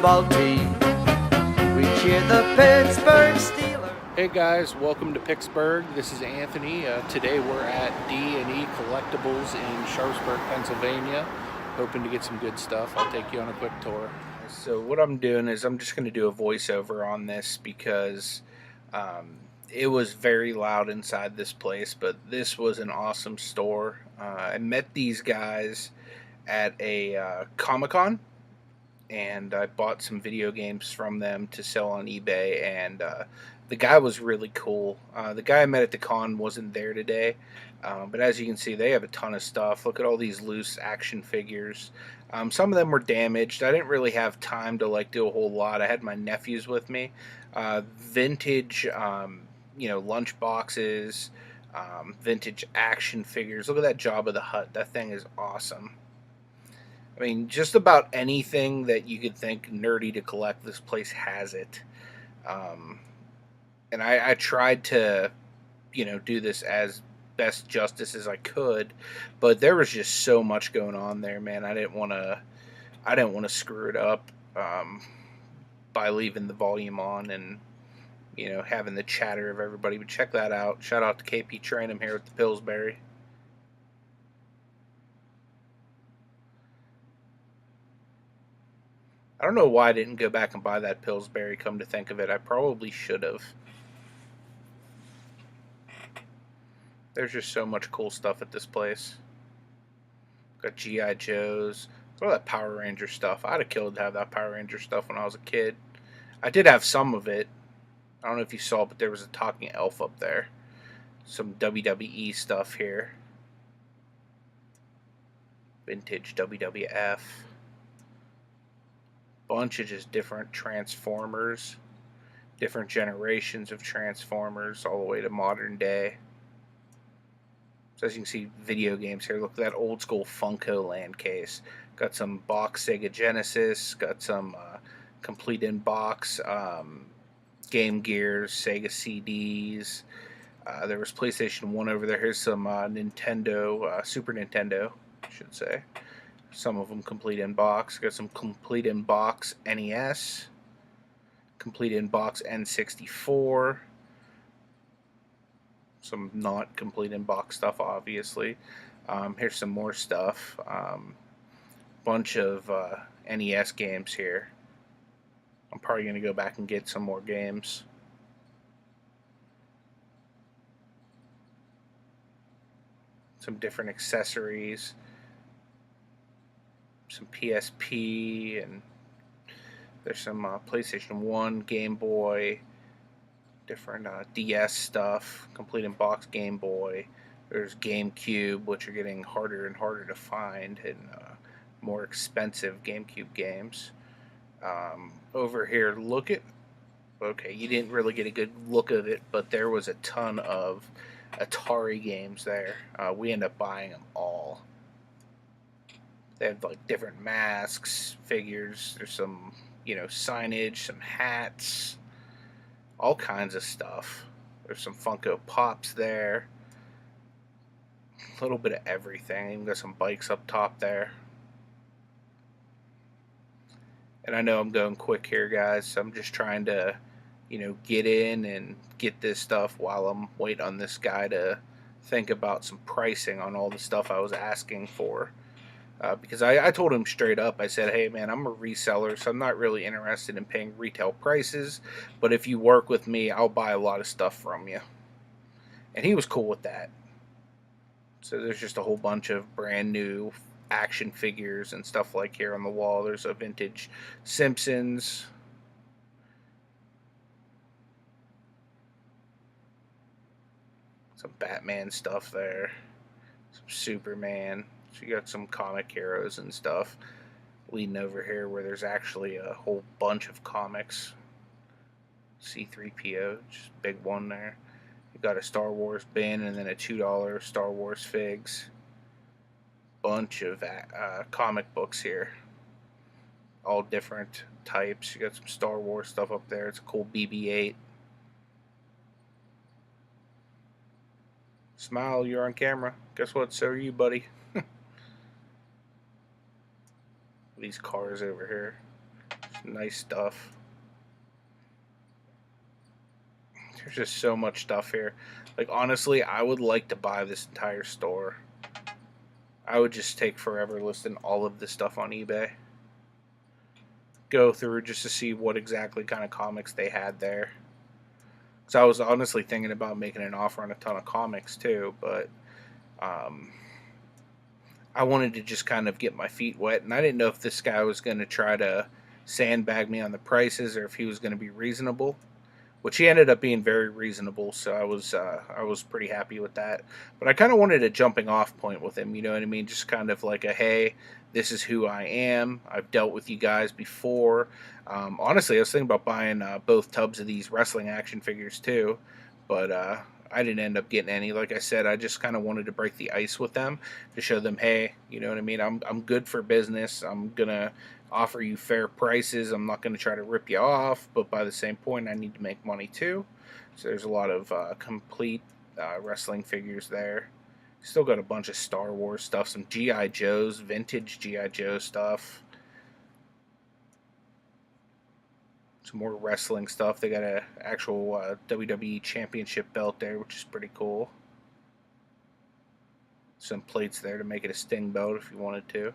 football team. We cheer the Pittsburgh Steelers. Hey guys, welcome to Picksburgh. This is Anthony. Today we're at D&E Collectibles in Sharpsburg, Pennsylvania. Hoping to get some good stuff. I'll take you on a quick tour. So what I'm doing is I'm just going to do a voiceover on this because it was very loud inside this place, but this was an awesome store. I met these guys at a Comic-Con, and I bought some video games from them to sell on eBay, and the guy was really cool. The guy I met at the con wasn't there today, but as you can see, they have a ton of stuff. Look at all these loose action figures. Some of them were damaged. I didn't really have time to do a whole lot. I had my nephews with me. Vintage, lunch boxes, vintage action figures. Look at that Jabba the Hutt. That thing is awesome. I mean, just about anything that you could think nerdy to collect, this place has it. And I tried to, do this as best justice as I could, but there was just so much going on there, man. I didn't want to screw it up by leaving the volume on and having the chatter of everybody. But check that out. Shout out to KP Train. I'm here with the Pillsbury. I don't know why I didn't go back and buy that Pillsbury, come to think of it. I probably should have. There's just so much cool stuff at this place. Got G.I. Joes. All that Power Ranger stuff. I'd have killed to have that Power Ranger stuff when I was a kid. I did have some of it. I don't know if you saw, but there was a talking elf up there. Some WWE stuff here. Vintage WWF. Bunch of just different Transformers. Different generations of Transformers all the way to modern day. So as you can see, video games here. Look at that old school Funko Land case. Got some box Sega Genesis. Got some complete in box Game Gears, Sega CDs. There was PlayStation 1 over there. Here's some Nintendo, Super Nintendo, I should say. Some of them complete in box. Got some complete in box NES. Complete in box N64. Some not complete in box stuff, obviously. Here's some more stuff. Bunch of NES games here. I'm probably going to go back and get some more games. Some different accessories. Some PSP, and there's some PlayStation 1, Game Boy, different DS stuff, complete in box Game Boy. There's GameCube, which are getting harder and harder to find, and more expensive GameCube games. Over here, okay, you didn't really get a good look of it, but there was a ton of Atari games there. We ended up buying them all. They have different masks, figures. There's some, signage, some hats, all kinds of stuff. There's some Funko Pops there. A little bit of everything. Even got some bikes up top there. And I know I'm going quick here, guys, so I'm just trying to, get in and get this stuff while I'm waiting on this guy to think about some pricing on all the stuff I was asking for. Because I told him straight up, I said, hey man, I'm a reseller, so I'm not really interested in paying retail prices, but if you work with me, I'll buy a lot of stuff from you. And he was cool with that. So there's just a whole bunch of brand new action figures and stuff like here on the wall. There's a vintage Simpsons. Some Batman stuff there. Some Superman. So you got some comic heroes and stuff leading over here where there's actually a whole bunch of comics. C-3PO, just big one there. You got a Star Wars bin and then a $2 Star Wars figs. Bunch of comic books here. All different types. You got some Star Wars stuff up there. It's a cool BB-8. Smile, you're on camera. Guess what? So are you, buddy. These cars over here. Nice stuff. There's just so much stuff here. Like, honestly, I would like to buy this entire store. I would just take forever listing all of this stuff on eBay. Go through just to see what exactly kind of comics they had there. Because I was honestly thinking about making an offer on a ton of comics too, but I wanted to just kind of get my feet wet, and I didn't know if this guy was going to try to sandbag me on the prices or if he was going to be reasonable. Which he ended up being very reasonable, so I was pretty happy with that. But I kind of wanted a jumping off point with him, you know what I mean? Just kind of like a, hey, this is who I am. I've dealt with you guys before. Honestly, I was thinking about buying both tubs of these wrestling action figures too, but I didn't end up getting any. Like I said, I just kind of wanted to break the ice with them to show them, hey, you know what I mean? I'm good for business. I'm gonna offer you fair prices. I'm not going to try to rip you off, but by the same point, I need to make money too. So there's a lot of complete wrestling figures there. Still got a bunch of Star Wars stuff, some G.I. Joes, vintage G.I. Joe stuff. Some more wrestling stuff. They got an actual WWE Championship belt there, which is pretty cool. Some plates there to make it a Sting belt if you wanted to.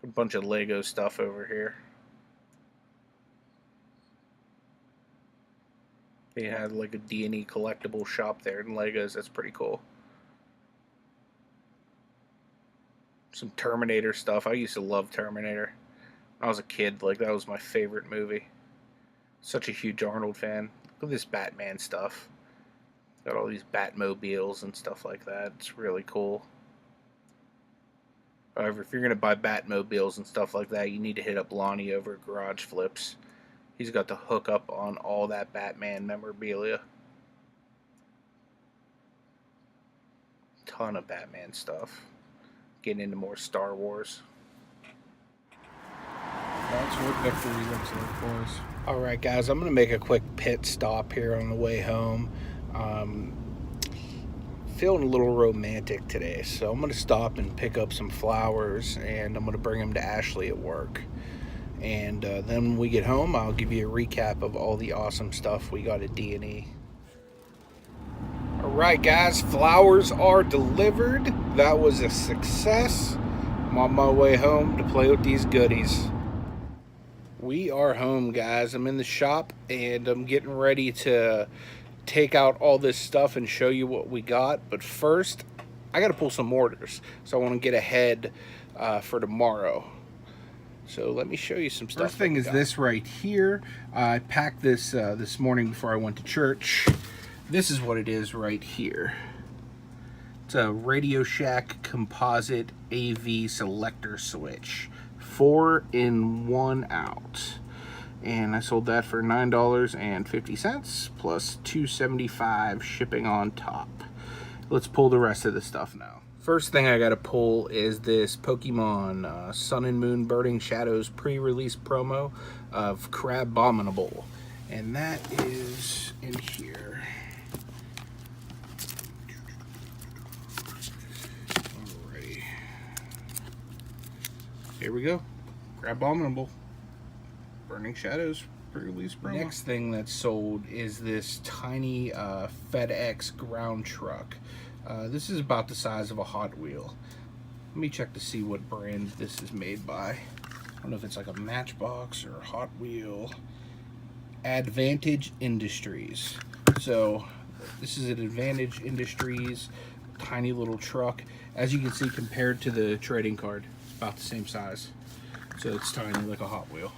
A bunch of Lego stuff over here. They had like a D&E Collectibles shop there in Legos. That's pretty cool. Some Terminator stuff. I used to love Terminator. When I was a kid, like, that was my favorite movie. Such a huge Arnold fan. Look at this Batman stuff. Got all these Batmobiles and stuff like that. It's really cool. However, if you're going to buy Batmobiles and stuff like that, you need to hit up Lonnie over at Garage Flips. He's got the hookup on all that Batman memorabilia. Ton of Batman stuff. Getting into more Star Wars. That's what victory looks like, boys. Alright guys, I'm going to make a quick pit stop here on the way home. Feeling a little romantic today, so I'm going to stop and pick up some flowers, and I'm going to bring them to Ashley at work. And then when we get home, I'll give you a recap of all the awesome stuff we got at D&E. Alright guys, flowers are delivered. That was a success. I'm on my way home to play with these goodies. We are home, guys. I'm in the shop, and I'm getting ready to take out all this stuff and show you what we got. But first, I got to pull some orders, so I want to get ahead for tomorrow. So let me show you some stuff. First thing is this right here. I packed this this morning before I went to church. This is what it is right here. It's a Radio Shack composite AV selector switch. 4 in 1 out. And I sold that for $9.50 plus $2.75 shipping on top. Let's pull the rest of the stuff now. First thing I gotta pull is this Pokemon Sun and Moon Burning Shadows pre-release promo of Crabominable. And that is in here. Alrighty. Here we go. Crabominable. Burning Shadows pre-release promo. Next thing that's sold is this tiny FedEx ground truck. This is about the size of a Hot Wheel. Let me check to see what brand this is made by. I don't know if it's like a Matchbox or a Hot Wheel. Advantage Industries. So this is an Advantage Industries tiny little truck. As you can see, compared to the trading card, it's about the same size. So it's tiny like a Hot Wheel.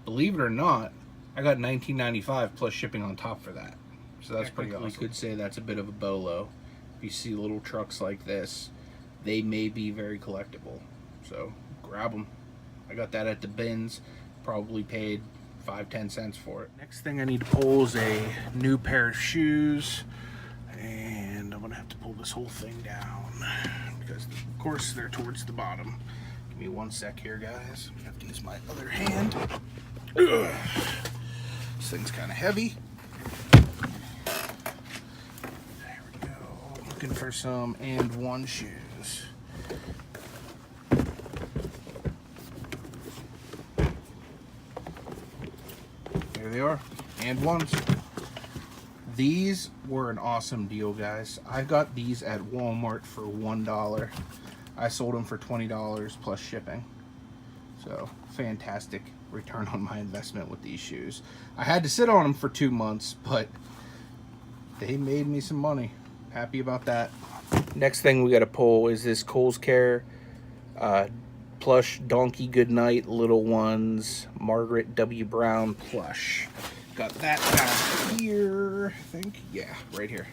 Believe it or not, I got $19.95 plus shipping on top for that. So that's pretty awesome. You could say that's a bit of a bolo. If you see little trucks like this, they may be very collectible. So grab them. I got that at the bins. Probably paid 5-10 cents for it. Next thing I need to pull is a new pair of shoes. And I'm going to have to pull this whole thing down. Because, of course, they're towards the bottom. Give me one sec here, guys. I have to use my other hand. Ugh. This thing's kind of heavy. There we go. Looking for some and one shoes. they are. And ones. These were an awesome deal, guys. I got these at Walmart for $1. I sold them for $20 plus shipping. So, fantastic return on my investment with these shoes. I had to sit on them for 2 months, but they made me some money. Happy about that. Next thing we got to pull is this Kohl's Care plush Donkey Goodnight Little Ones Margaret W. Brown plush. Got that down here, I think. Yeah, right here.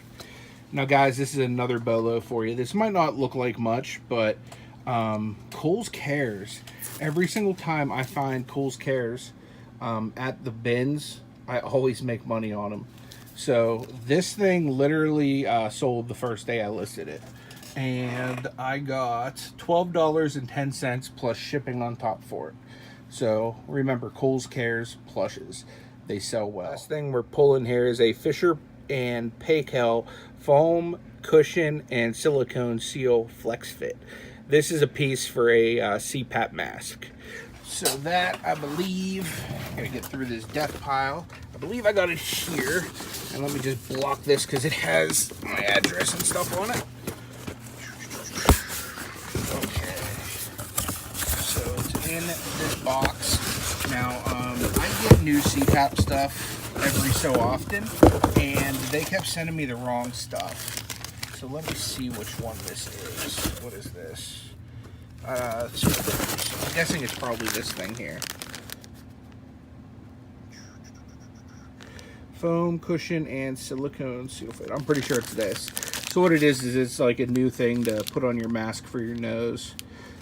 Now, guys, this is another bolo for you. This might not look like much, but Kohl's Cares. Every single time I find Kohl's Cares at the bins, I always make money on them. So this thing literally sold the first day I listed it. And I got $12.10 plus shipping on top for it. So remember, Kohl's Cares plushes. They sell well. Last thing we're pulling here is a Fisher and Paykel foam cushion and silicone seal flex fit. This is a piece for a CPAP mask. So that, I believe, gotta get through this death pile. I believe I got it here. And let me just block this because it has my address and stuff on it. Okay. So it's in this box. Now, I get new CPAP stuff every so often, and they kept sending me the wrong stuff. So let me see which one this is. What is this? I'm guessing it's probably this thing here. Foam, cushion, and silicone seal fit. I'm pretty sure it's this. So what it is it's like a new thing to put on your mask for your nose.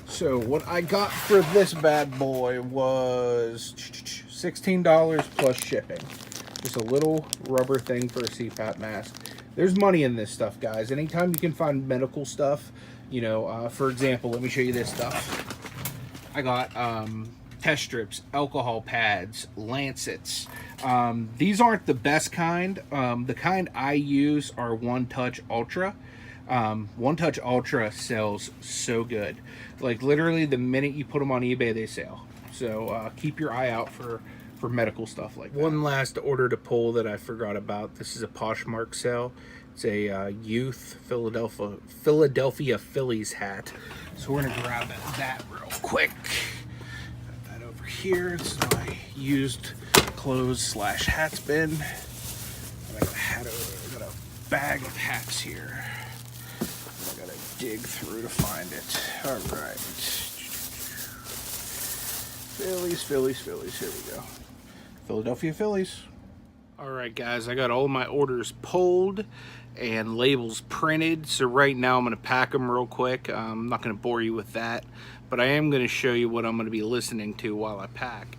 So what I got for this bad boy was $16 plus shipping. Just a little rubber thing for a CPAP mask. There's money in this stuff, guys. Anytime you can find medical stuff, you know, for example, let me show you this stuff. I got test strips, alcohol pads, lancets. These aren't the best kind. The kind I use are One Touch Ultra. One Touch Ultra sells so good. Like literally the minute you put them on eBay, they sell. So keep your eye out for medical stuff like that. One last order to pull that I forgot about. This is a Poshmark sale. It's a youth Philadelphia Phillies hat. So we're gonna grab that real quick. Got that over here. It's my used clothes / hats bin. I got a bag of hats here. I gotta dig through to find it. All right. Phillies. Here we go. Philadelphia Phillies. All right, guys, I got all my orders pulled and labels printed. So right now I'm going to pack them real quick. I'm not going to bore you with that, but I am going to show you what I'm going to be listening to while I pack.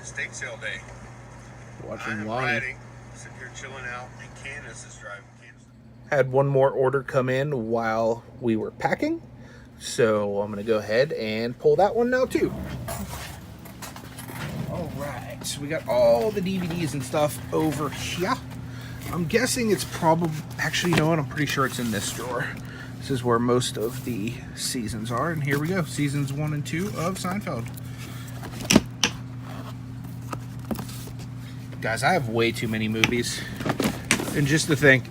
Estate sale day. Watching I'm Lonnie. riding, sitting here chilling out, and Candace is driving. Had one more order come in while we were packing, so I'm gonna go ahead and pull that one now too. All right, so we got all the DVDs and stuff over here. I'm guessing it's probably, actually, you know what, I'm pretty sure it's in this drawer. This is where most of the seasons are, and here we go, seasons 1 and 2 of Seinfeld. Guys, I have way too many movies, and just to think,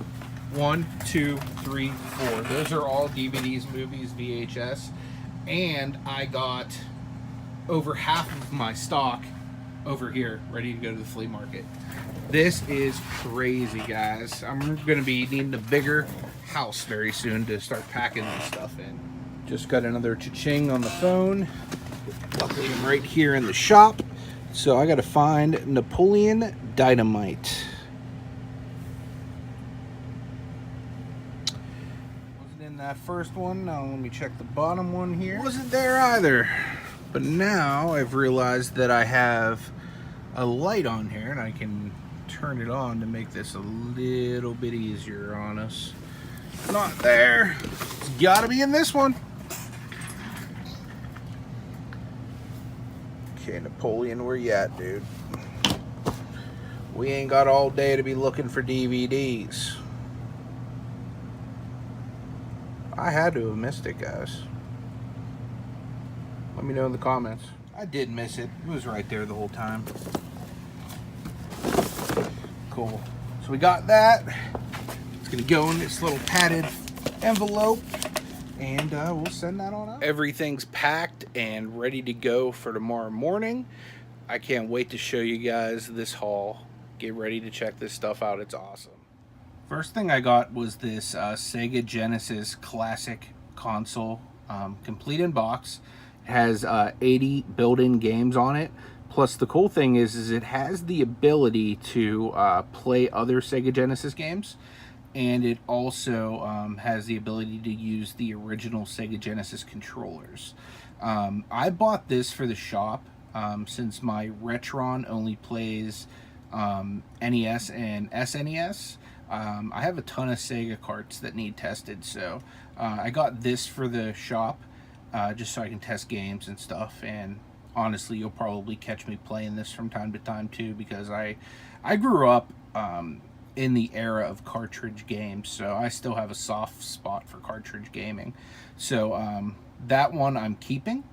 1, 2, 3, 4. Those are all DVDs, movies, VHS. And I got over half of my stock over here, ready to go to the flea market. This is crazy, guys. I'm going to be needing a bigger house very soon to start packing this stuff in. Just got another cha-ching on the phone. Luckily, I'm right here in the shop. So I got to find Napoleon Dynamite. That first one. Now let me check the bottom one here. Wasn't there either. But now I've realized that I have a light on here and I can turn it on to make this a little bit easier on us. Not there. It's gotta be in this one. Okay, Napoleon, where you at, dude? We ain't got all day to be looking for DVDs. I had to have missed it, guys. Let me know in the comments. I did miss it. It was right there the whole time. Cool. So we got that. It's gonna go in this little padded envelope, and we'll send that on out. Everything's packed and ready to go for tomorrow morning. I can't wait to show you guys this haul. Get ready to check this stuff out. It's awesome. First thing I got was this Sega Genesis Classic console, complete in box. It has 80 built-in games on it. Plus, the cool thing is it has the ability to play other Sega Genesis games, and it also has the ability to use the original Sega Genesis controllers. I bought this for the shop since my Retron only plays NES and SNES. I have a ton of Sega carts that need tested, so I got this for the shop just so I can test games and stuff. And honestly, you'll probably catch me playing this from time to time too, because I grew up in the era of cartridge games, so I still have a soft spot for cartridge gaming. So that one I'm keeping.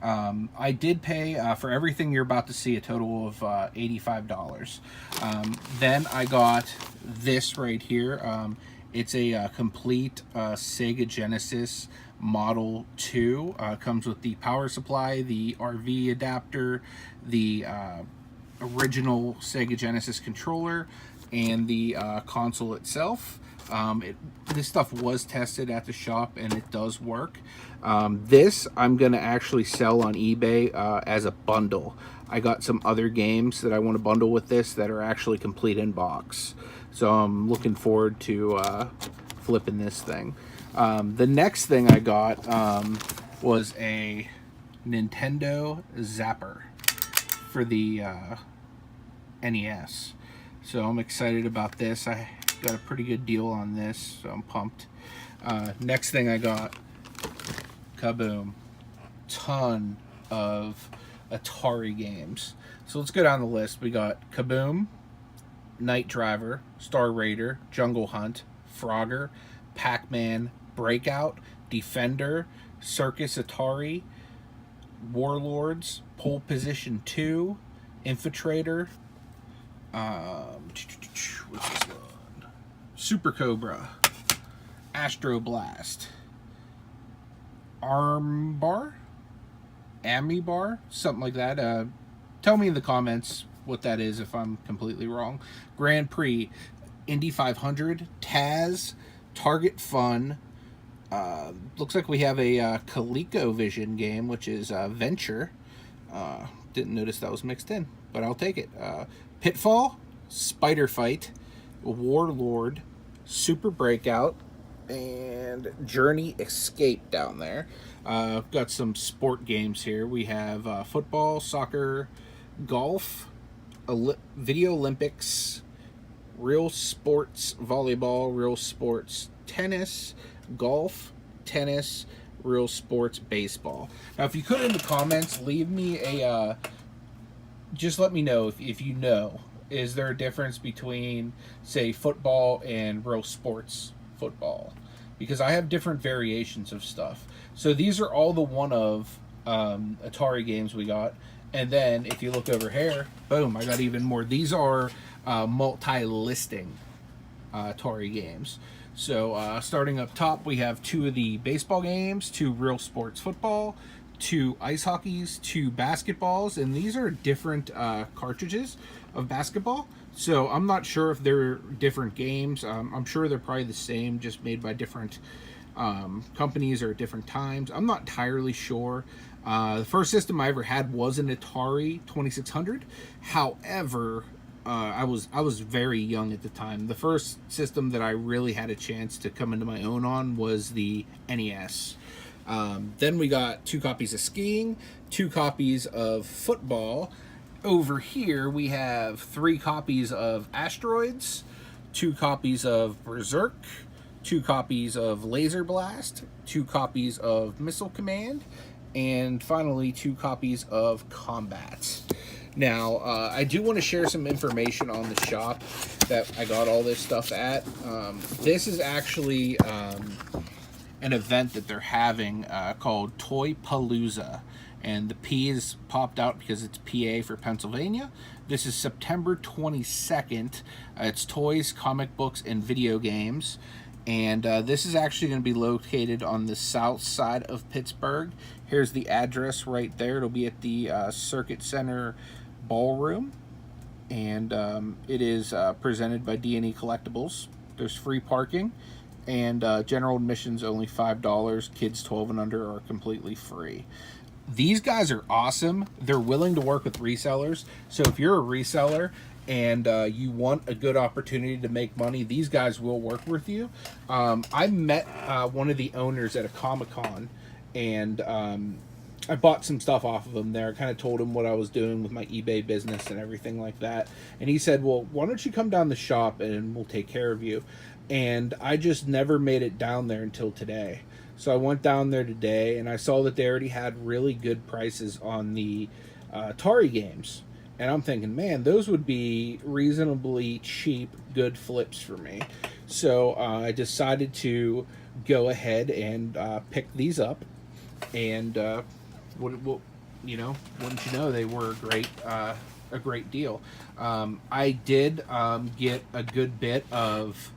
I did pay for everything you're about to see a total of $85. Then I got this right here. It's a complete Sega Genesis Model 2. Comes with the power supply, the RV adapter, the original Sega Genesis controller, and the console itself. This stuff was tested at the shop and it does work. This I'm gonna actually sell on eBay as a bundle. I got some other games that I want to bundle with this that are actually complete in box, so I'm looking forward to flipping this thing. The next thing I got was a Nintendo Zapper for the NES, so I'm excited about this. I got a pretty good deal on this, so I'm pumped. Next thing I got, kaboom, ton of Atari games. So let's go down the list. We got Kaboom, Night Driver, Star Raider, Jungle Hunt, Frogger, Pac-Man, Breakout, Defender, Circus Atari, Warlords, Pole Position 2, Infiltrator, what's this one? Super Cobra, Astro Blast, Amibar, something like that. Tell me in the comments what that is if I'm completely wrong. Grand Prix, Indy 500, Taz, Target Fun. Looks like we have a ColecoVision game, which is Venture. Didn't notice that was mixed in, but I'll take it. Pitfall, Spider Fight, Warlord, Super Breakout, and Journey Escape down there. Got some sport games here. We have football, soccer, golf, Video Olympics, Real Sports Volleyball, Real Sports Tennis, golf, tennis, Real Sports Baseball. Now, if you could in the comments, leave me a, just let me know if you know. Is there a difference between, say, football and Real Sports football? Because I have different variations of stuff. So these are all the one of Atari games we got. And then if you look over here, boom, I got even more. These are multi-listing Atari games. So starting up top, we have 2 of the baseball games, 2 Real Sports football, 2 ice hockeys, 2 basketballs, and these are different cartridges of basketball. So I'm not sure if they're different games. I'm sure they're probably the same, just made by different companies or at different times. I'm not entirely sure. The first system I ever had was an Atari 2600. However, I was very young at the time. The first system that I really had a chance to come into my own on was the NES. Then we got 2 copies of skiing, 2 copies of football. Over here we have 3 copies of Asteroids, 2 copies of Berserk, 2 copies of Laser Blast, 2 copies of Missile Command, and finally 2 copies of Combat. Now, I do want to share some information on the shop that I got all this stuff at. This is actually an event that they're having called Toy Palooza. And the P is popped out because it's PA for Pennsylvania. This is September 22nd. It's toys, comic books, and video games. And this is actually going to be located on the south side of Pittsburgh. Here's the address right there. It'll be at the Circuit Center Ballroom. And it is presented by D&E Collectibles. There's free parking. And general admission's only $5. Kids 12 and under are completely free. These guys are awesome. They're willing to work with resellers. So if you're a reseller and you want a good opportunity to make money, these guys will work with you. I met one of the owners at a Comic-Con, and I bought some stuff off of him there. I kind of told him what I was doing with my eBay business and everything like that. And he said, well, why don't you come down the shop and we'll take care of you. And I just never made it down there until today. So I went down there today, and I saw that they already had really good prices on the Atari games. And I'm thinking, man, those would be reasonably cheap, good flips for me. So I decided to go ahead and pick these up. And, wouldn't you know, they were a great deal. I did get a good bit of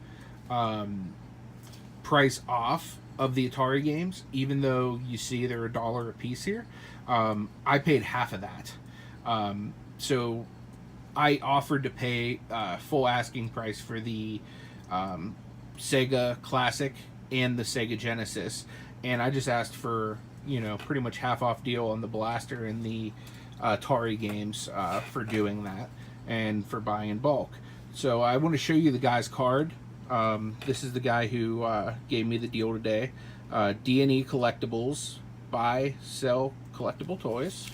price off of the Atari games, even though you see they're $1 a piece here. I paid half of that. So I offered to pay full asking price for the Sega Classic and the Sega Genesis, and I just asked for, you know, pretty much half off deal on the Blaster and the Atari games for doing that and for buying in bulk. So I want to show you the guy's card. This is the guy who gave me the deal today. D&E Collectibles, buy, sell collectible toys.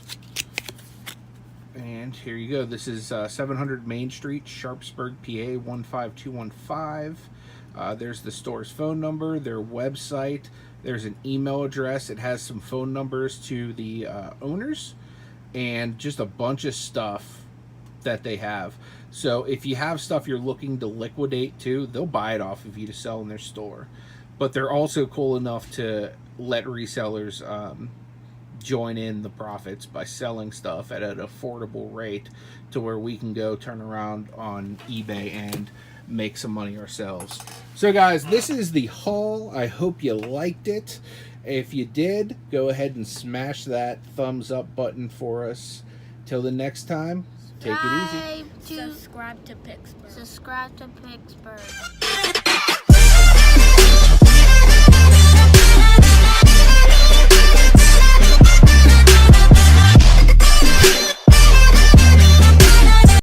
And here you go. This is 700 Main Street, Sharpsburg, PA 15215. There's the store's phone number, their website. There's an email address. It has some phone numbers to the owners and just a bunch of stuff that they have. So if you have stuff you're looking to liquidate too, they'll buy it off of you to sell in their store. But they're also cool enough to let resellers join in the profits by selling stuff at an affordable rate to where we can go turn around on eBay and make some money ourselves. So guys, this is the haul. I hope you liked it. If you did, go ahead and smash that thumbs up button for us. Till the next time, take it easy. Subscribe to Picksburgh. Subscribe to Picksburgh.